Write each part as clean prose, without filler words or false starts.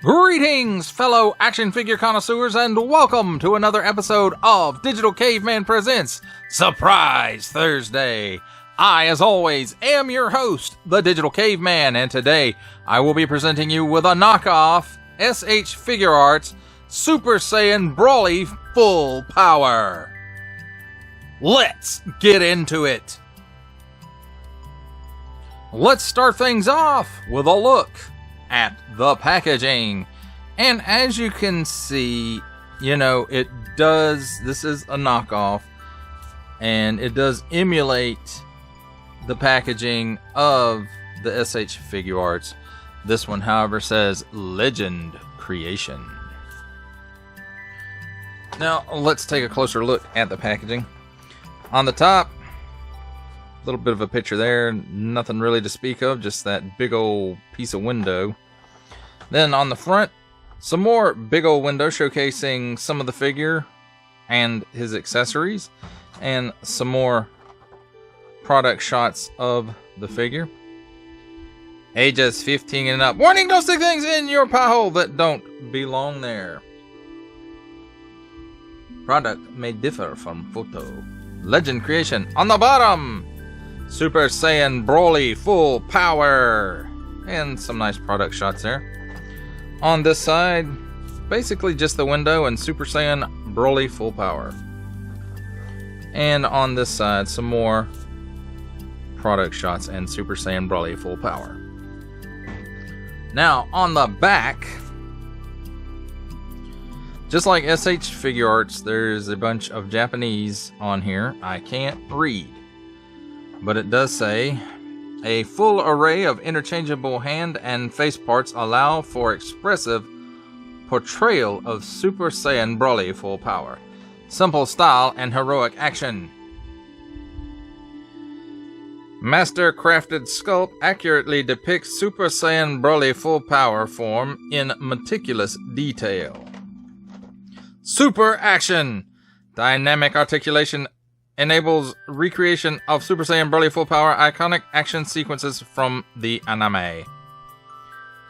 Greetings, fellow action figure connoisseurs, and welcome to another episode of Digital Caveman Presents Surprise Thursday. I, as always, am your host, the Digital Caveman, and today I will be presenting you with a knockoff S.H.Figuarts Super Saiyan Broly Full Power. Let's get into it. Let's start things off with a look at the packaging. And as you can see, this is a knockoff, and it does emulate the packaging of the S.H.Figuarts. This one, however, says Legend Creation. Now, let's take a closer look at the packaging. On the top, a little bit of a picture there, nothing really to speak of, just that big old piece of window. Then on the front, some more big old window showcasing some of the figure and his accessories, and some more product shots of the figure. Ages 15 and up. Warning, don't stick things in your pie hole that don't belong there. Product may differ from photo. Legend Creation on the bottom. Super Saiyan Broly Full Power. And some nice product shots there. On this side, basically just the window and Super Saiyan Broly Full Power. And on this side, some more product shots and Super Saiyan Broly Full Power. Now, on the back, just like S.H.Figuarts, there's a bunch of Japanese on here. I can't read, but it does say, a full array of interchangeable hand and face parts allow for expressive portrayal of Super Saiyan Broly Full Power. Simple style and heroic action. Master crafted sculpt accurately depicts Super Saiyan Broly Full Power form in meticulous detail. Super action. Dynamic articulation enables recreation of Super Saiyan Broly Full Power iconic action sequences from the anime.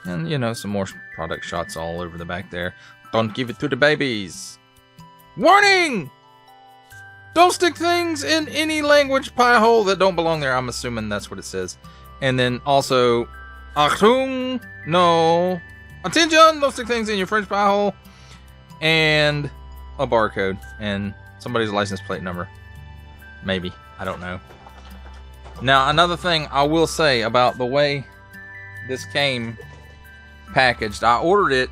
And, some more product shots all over the back there. Don't give it to the babies. Warning! Don't stick things in any language pie hole that don't belong there. I'm assuming that's what it says. And then also, Achtung, no. Attention, don't stick things in your French pie hole. And a barcode. And somebody's license plate number. Maybe. I don't know. Now, another thing I will say about the way this came packaged. I ordered it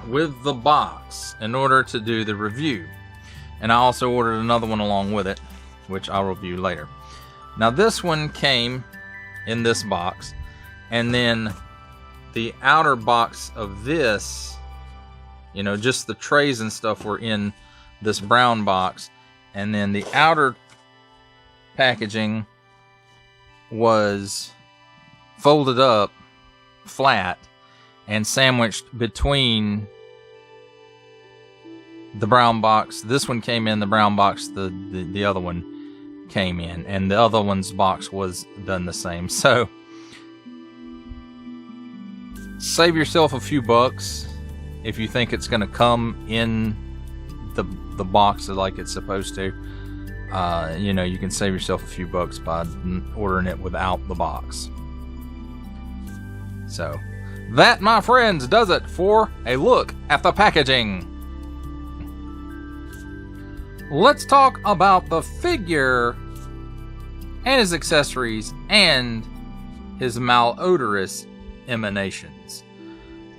with the box in order to do the review. And I also ordered another one along with it, which I'll review later. Now, this one came in this box. And then the outer box of this, just the trays and stuff were in this brown box. And then the outer packaging was folded up flat and sandwiched between the brown box. This one came in the brown box, the other one came in, and the other one's box was done the same. So save yourself a few bucks if you think it's going to come in the box like it's supposed to. You can save yourself a few bucks by ordering it without the box. So that, my friends, does it for a look at the packaging. Let's talk about the figure and his accessories and his malodorous emanations.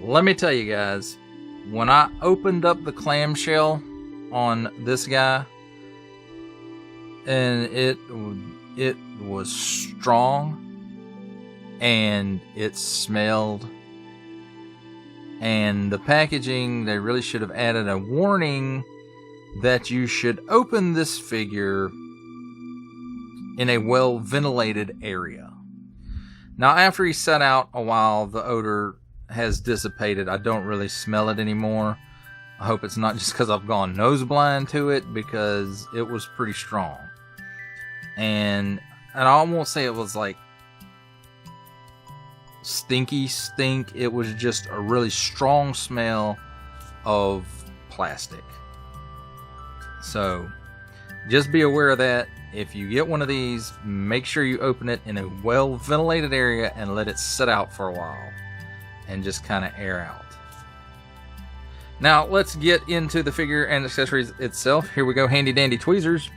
Let me tell you guys, when I opened up the clamshell on this guy, and it was strong, and it smelled, and the packaging, they really should have added a warning that you should open this figure in a well ventilated area. Now, after he sat out a while, the odor has dissipated. I don't really smell it anymore. I hope it's not just because I've gone nose blind to it, because it was pretty strong. And I won't say it was like stinky stink. It was just a really strong smell of plastic. So just be aware of that. If you get one of these, make sure you open it in a well ventilated area and let it sit out for a while and just kind of air out. Now let's get into the figure and accessories itself. Here we go, handy dandy tweezers.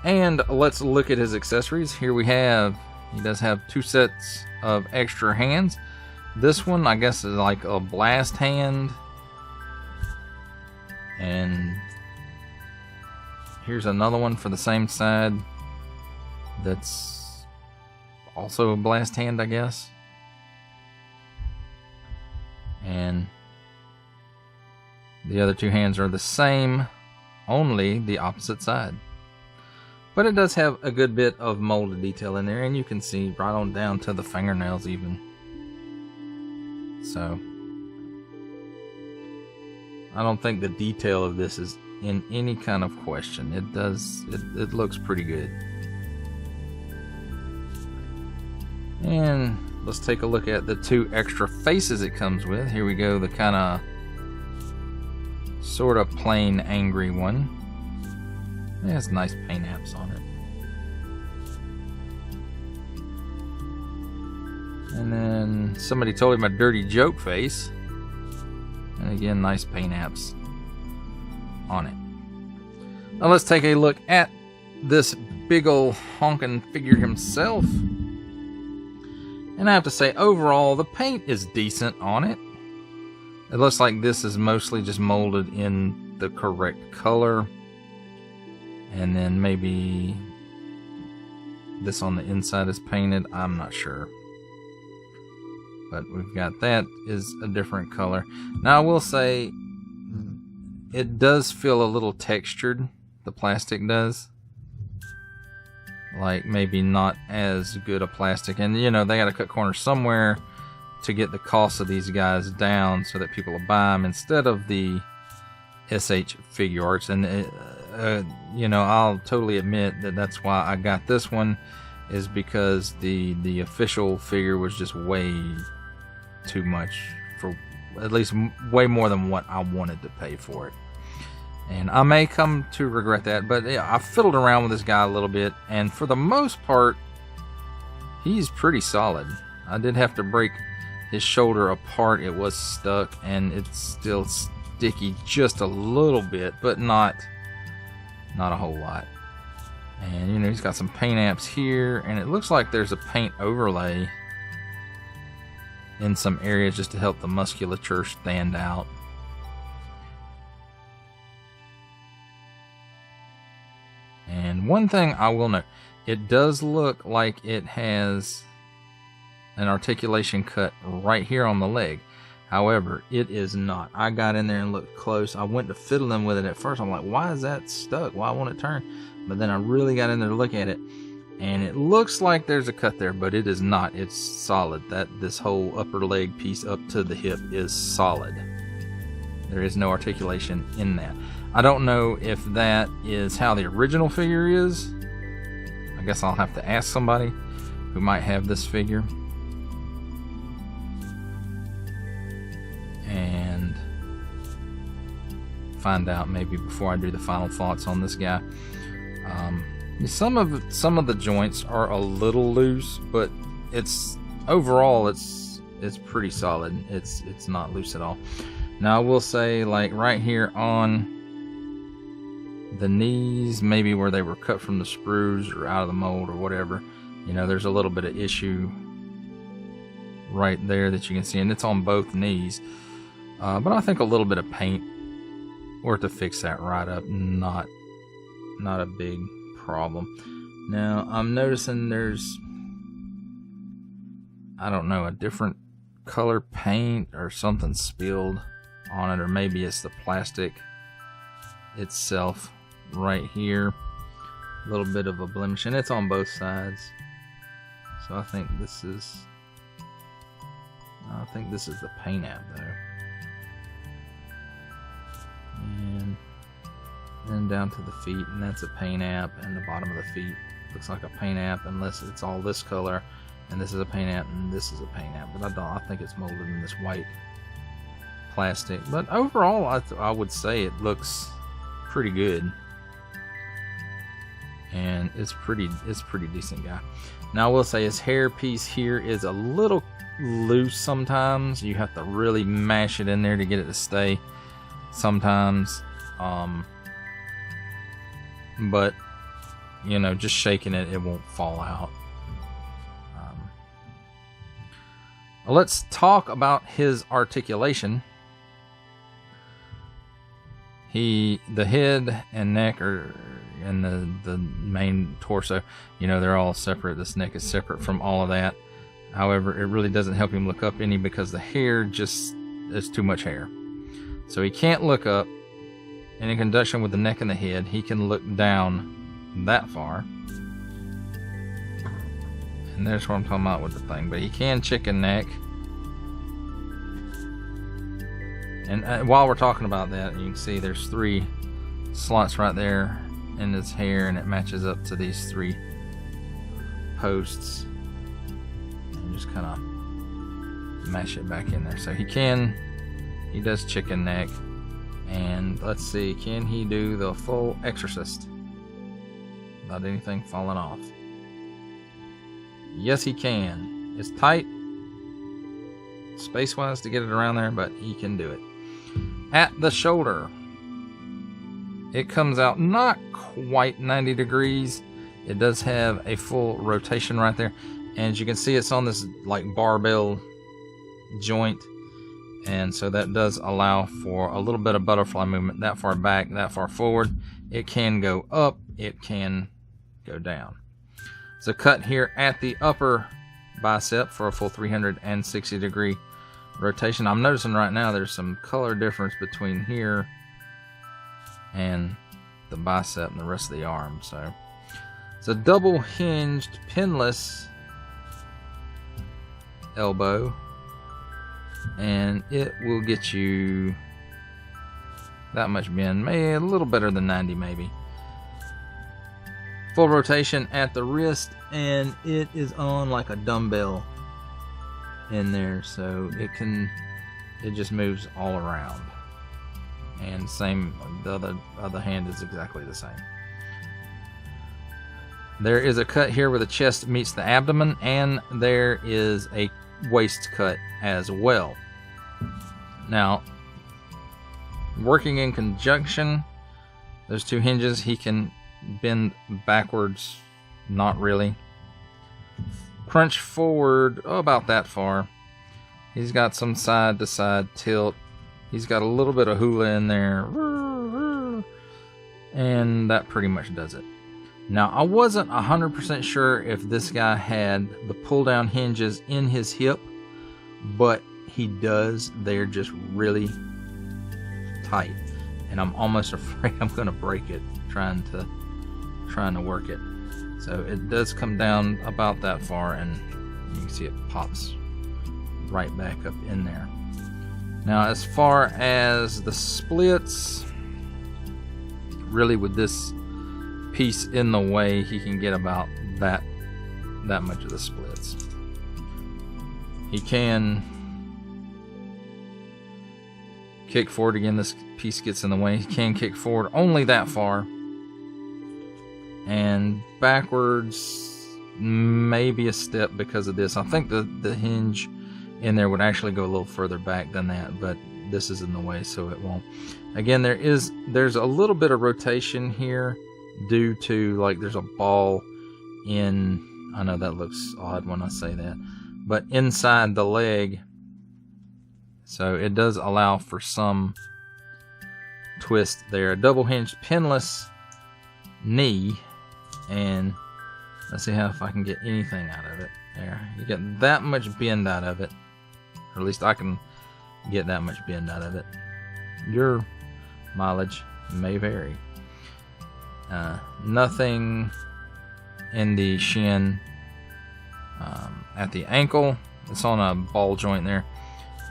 And let's look at his accessories. Here we have, he does have 2 sets of extra hands. This one, I guess, is like a blast hand. And here's another one for the same side that's also a blast hand, I guess. And the other 2 hands are the same, only the opposite side. But it does have a good bit of molded detail in there, and you can see right on down to the fingernails even. So I don't think the detail of this is in any kind of question. It looks pretty good. And let's take a look at the 2 extra faces it comes with. Here we go, the kind of sort of plain angry one. It has nice paint apps on it. And then somebody told him a dirty joke face. And again, nice paint apps on it. Now let's take a look at this big ol' honkin' figure himself. And I have to say, overall, the paint is decent on it. It looks like this is mostly just molded in the correct color. And then maybe this on the inside is painted. I'm not sure. But we've got that is a different color. Now I will say it does feel a little textured. The plastic does. Like maybe not as good a plastic. And you know, they got to cut corners somewhere to get the cost of these guys down so that people will buy them instead of the S.H.Figuarts. And you know, I'll totally admit that that's why I got this one, is because the official figure was just way too much, for at least way more than what I wanted to pay for it. And I may come to regret that, but yeah, I fiddled around with this guy a little bit, and for the most part, he's pretty solid. I did have to break his shoulder apart. It was stuck, and it's still sticky just a little bit, but not a whole lot. And you know, he's got some paint apps here, and it looks like there's a paint overlay in some areas just to help the musculature stand out. And one thing I will note, it does look like it has an articulation cut right here on the leg. However, it is not. I got in there and looked close. I went to fiddling with it at first. I'm like, why is that stuck? Why won't it turn? But then I really got in there to look at it, and it looks like there's a cut there, but it is not. It's solid. This whole upper leg piece up to the hip is solid. There is no articulation in that. I don't know if that is how the original figure is. I guess I'll have to ask somebody who might have this figure and find out maybe before I do the final thoughts on this guy. Some of the joints are a little loose, but overall it's pretty solid. It's not loose at all. Now I will say, like right here on the knees, maybe where they were cut from the sprues or out of the mold or whatever, you know, there's a little bit of issue right there that you can see, and it's on both knees. But I think a little bit of paint were to fix that right up. Not a big problem. Now I'm noticing there's, I don't know, a different color paint or something spilled on it, or maybe it's the plastic itself right here. A little bit of a blemish, and it's on both sides. So I think this is the paint app though. And then down to the feet, and that's a paint app, and the bottom of the feet looks like a paint app, unless it's all this color. And this is a paint app, and this is a paint app, but I think it's molded in this white plastic. But overall, I would say it looks pretty good, and it's pretty decent guy. Now I will say his hair piece here is a little loose sometimes. You have to really mash it in there to get it to stay sometimes. But you know, just shaking it, it won't fall out. Let's talk about his articulation. The head and neck and the main torso, you know, they're all separate. This neck is separate from all of that. However, it really doesn't help him look up any because the hair just is too much hair. So he can't look up. And in conjunction with the neck and the head, he can look down that far. And there's what I'm talking about with the thing. But he can chicken neck. And while we're talking about that, you can see there's 3 slots right there in his hair, and it matches up to these 3 posts. And just kind of mash it back in there. So he does chicken neck. And let's see, can he do the full exorcist without anything falling off? Yes, he can. It's tight space-wise to get it around there, but he can do it. At the shoulder, it comes out not quite 90 degrees. It does have a full rotation right there. And as you can see, it's on this like barbell joint. And so that does allow for a little bit of butterfly movement that far back, that far forward. It can go up, it can go down. It's a cut here at the upper bicep for a full 360 degree rotation. I'm noticing right now there's some color difference between here and the bicep and the rest of the arm. So it's a double hinged pinless elbow, and it will get you that much bend, maybe a little better than 90 maybe. Full rotation at the wrist, and it is on like a dumbbell in there, so it just moves all around. And same, the other hand is exactly the same. There is a cut here where the chest meets the abdomen, and there is a waist cut as well. Now, working in conjunction, those 2 hinges, he can bend backwards, not really. Crunch forward, about that far. He's got some side to side tilt. He's got a little bit of hula in there. And that pretty much does it. Now, I wasn't 100% sure if this guy had the pull down hinges in his hip, but he does. They're just really tight. And I'm almost afraid I'm going to break it trying to work it. So it does come down about that far, and you can see it pops right back up in there. Now, as far as the splits, really with this piece in the way, he can get about that much of the splits. He can kick forward again. This piece gets in the way. He can kick forward only that far, and backwards maybe a step because of this. I think the hinge in there would actually go a little further back than that, but this is in the way, so it won't. Again, there's a little bit of rotation here due to, like, there's a ball in, I know that looks odd when I say that, but inside the leg, so it does allow for some twist there. A double hinged pinless knee, and let's see if I can get anything out of it. There, you get that much bend out of it, or at least I can get that much bend out of it. Your mileage may vary. Nothing in the shin. At the ankle, it's on a ball joint there.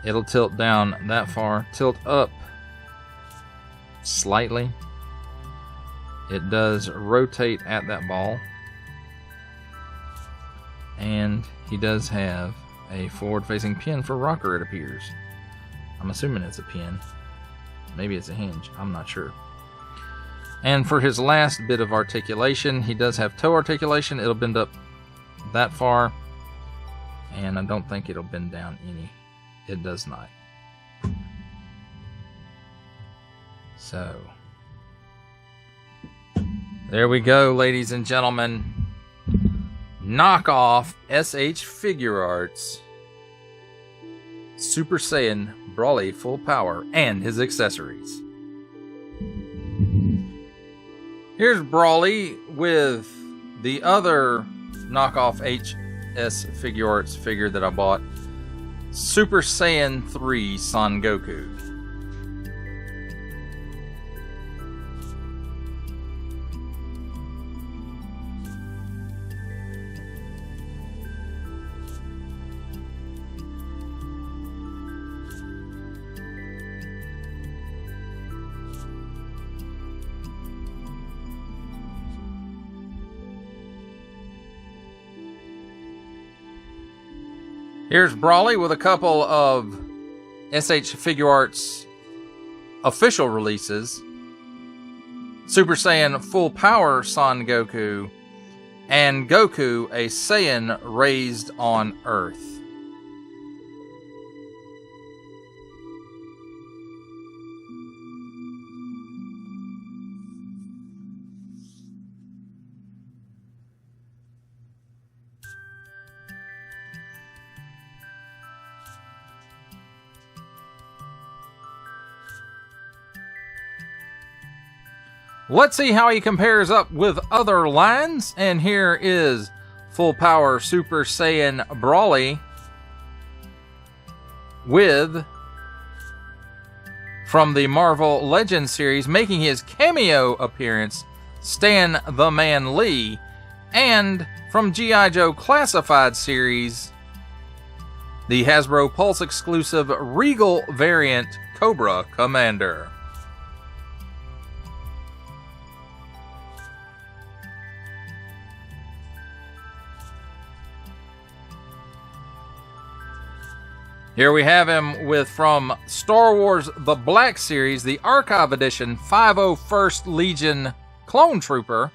It'll tilt down that far, tilt up slightly. It does rotate at that ball, and he does have a forward-facing pin for rocker, it appears. I'm assuming it's a pin. Maybe it's a hinge. I'm not sure. And for his last bit of articulation, he does have toe articulation. It'll bend up that far. And I don't think it'll bend down any. It does not. So, there we go, ladies and gentlemen. Knockoff S.H.Figuarts Super Saiyan Broly Full Power and his accessories. Here's Broly with the other knockoff S.H.Figuarts figure that I bought, Super Saiyan 3 Son Goku. Here's Broly with a couple of S.H.Figuarts official releases. Super Saiyan Full Power Son Goku and Goku, a Saiyan raised on Earth. Let's see how he compares up with other lines. And here is Full Power Super Saiyan Broly with, from the Marvel Legends series, making his cameo appearance, Stan the Man Lee. And from G.I. Joe Classified series, the Hasbro Pulse exclusive Regal variant, Cobra Commander. Here we have him with, from Star Wars The Black Series, the Archive Edition 501st Legion Clone Trooper.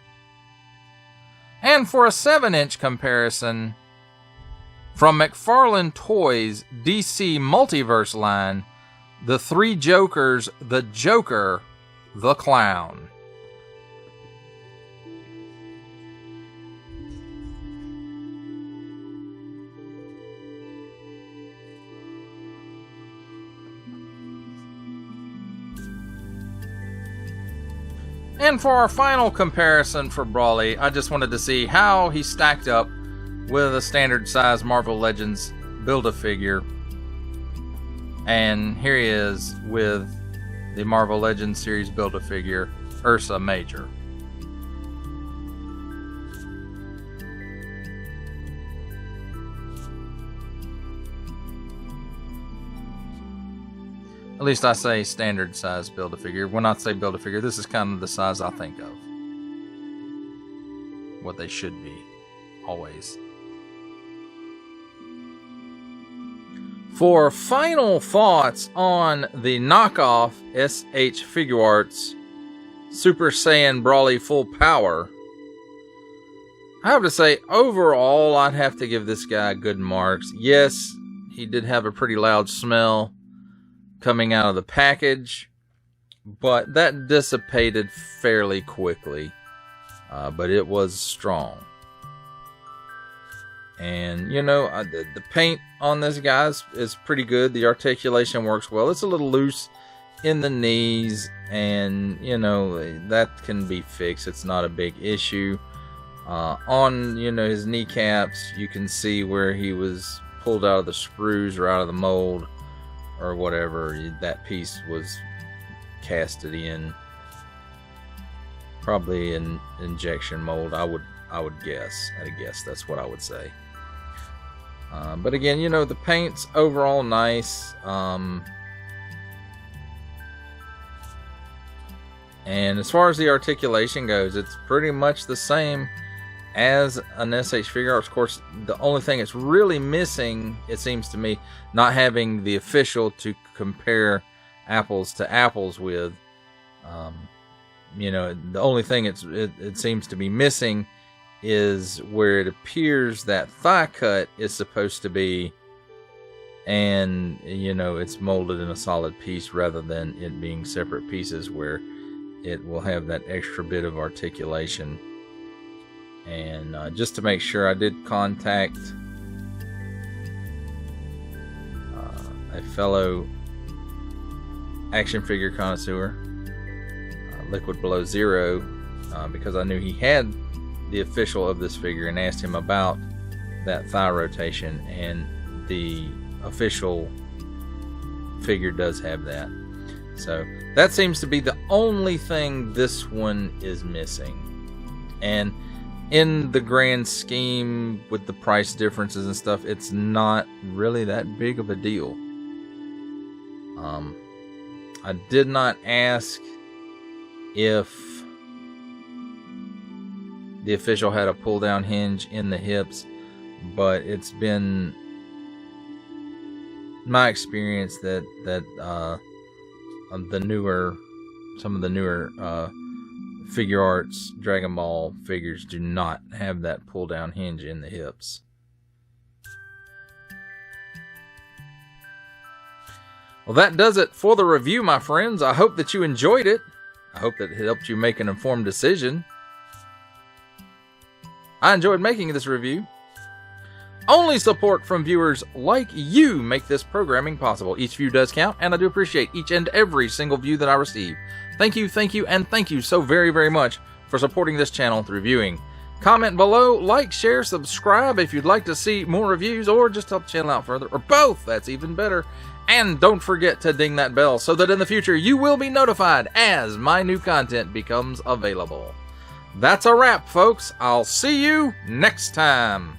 And for a 7-inch comparison, from McFarlane Toys DC Multiverse line, the Three Jokers, the Joker, the Clown. And for our final comparison for Broly, I just wanted to see how he stacked up with a standard size Marvel Legends Build-A-Figure. And here he is with the Marvel Legends series Build-A-Figure, Ursa Major. At least I say standard size Build-A-Figure. When I say Build-A-Figure, this is kind of the size I think of. What they should be, always. For final thoughts on the knockoff S.H.Figuarts Super Saiyan Broly Full Power, I have to say, overall, I'd have to give this guy good marks. Yes, he did have a pretty loud smell coming out of the package, but that dissipated fairly quickly. But it was strong. And, you know, the paint on this guy is pretty good. The articulation works well. It's a little loose in the knees, and, you know, that can be fixed. It's not a big issue. On, you know, his kneecaps, you can see where he was pulled out of the sprues or out of the mold or whatever. That piece was casted in. Probably an injection mold, I would guess. At a guess, that's what I would say. But again, you know, the paint's overall nice. And as far as the articulation goes, it's pretty much the same as an S.H. Figuarts. Of course, the only thing it's really missing, it seems to me, not having the official to compare apples to apples with. You know, the only thing it seems to be missing is where it appears that thigh cut is supposed to be, and you know, it's molded in a solid piece rather than it being separate pieces where it will have that extra bit of articulation. And just to make sure, I did contact a fellow action figure connoisseur, Liquid Below Zero, because I knew he had the official of this figure, and asked him about that thigh rotation, and the official figure does have that. So that seems to be the only thing this one is missing. And in the grand scheme, with the price differences and stuff, it's not really that big of a deal. I did not ask if the official had a pull down hinge in the hips, but it's been my experience that some of the newer Figuarts Dragon Ball figures do not have that pull down hinge in the hips. Well, that does it for the review, my friends. I hope that you enjoyed it. I hope that it helped you make an informed decision. I enjoyed making this review. Only support from viewers like you make this programming possible. Each view does count, and I do appreciate each and every single view that I receive. Thank you, and thank you so very, very much for supporting this channel through viewing. Comment below, like, share, subscribe if you'd like to see more reviews, or just help the channel out further, or both. That's even better. And don't forget to ding that bell so that in the future you will be notified as my new content becomes available. That's a wrap, folks. I'll see you next time.